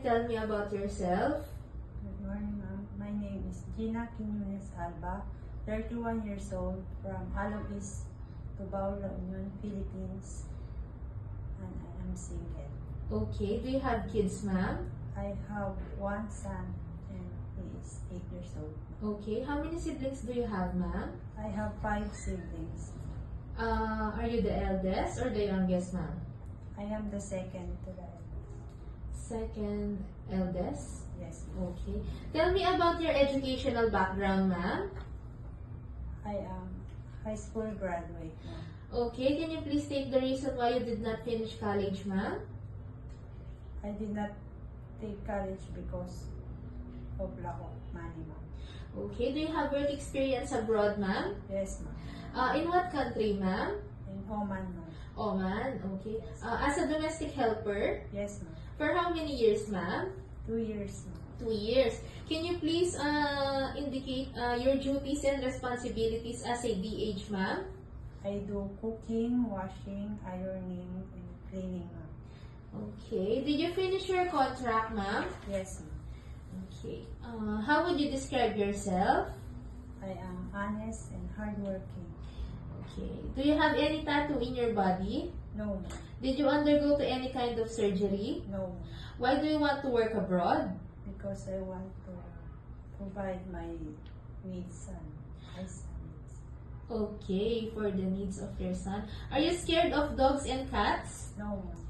tell me about yourself? Good morning, ma'am. My name is Gina Quiñones Alba, 31 years old, from Alois, Tubao, La Union, Philippines, and I am single. Okay. Do you have kids, ma'am? I have one son, and he is 8 years old. Okay. How many siblings do you have, ma'am? I have 5 siblings. Are you the eldest or the youngest, ma'am? I am the second to the eldest. Second eldest? Yes, Okay. Tell me about your educational background, ma'am. I am high school graduate, ma'am. Okay. Can you please state the reason why you did not finish college, ma'am? I did not take college because of lack of money, ma'am. Okay. Do you have work experience abroad, ma'am? Yes, ma'am. In what country, ma'am? In Oman, ma'am. Oman. Okay. Yes. As a domestic helper? Yes, ma'am. For how many years, ma'am? 2 years, ma'am. 2 years. Can you please indicate your duties and responsibilities as a DH, ma'am? I do cooking, washing, ironing, and cleaning, ma'am. Okay. Did you finish your contract, ma'am? Yes, ma'am. Okay. How would you describe yourself? I am honest and hardworking. Okay. Do you have any tattoo in your body? No, ma'am. Did you undergo to any kind of surgery? No, ma'am. Why do you want to work abroad? Because I want to provide my needs and my son needs. Okay, for the needs of your son. Are you scared of dogs and cats? No, ma'am.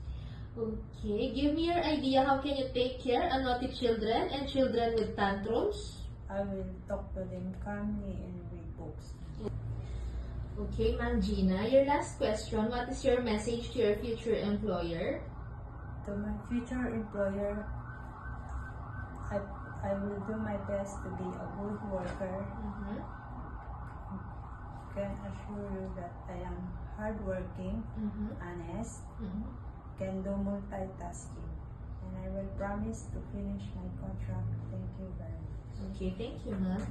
Okay, give me your idea how can you take care of naughty children and children with tantrums? I will talk to them calmly and read books. Okay, Ma'am Gina, your last question. What is your message to your future employer? To my future employer, I will do my best to be a good worker. Mm-hmm. Can assure you that I am hardworking, Mm-hmm. honest, Mm-hmm. can do multitasking, and I will promise to finish my contract. Thank you very much. Okay, thank you, ma'am.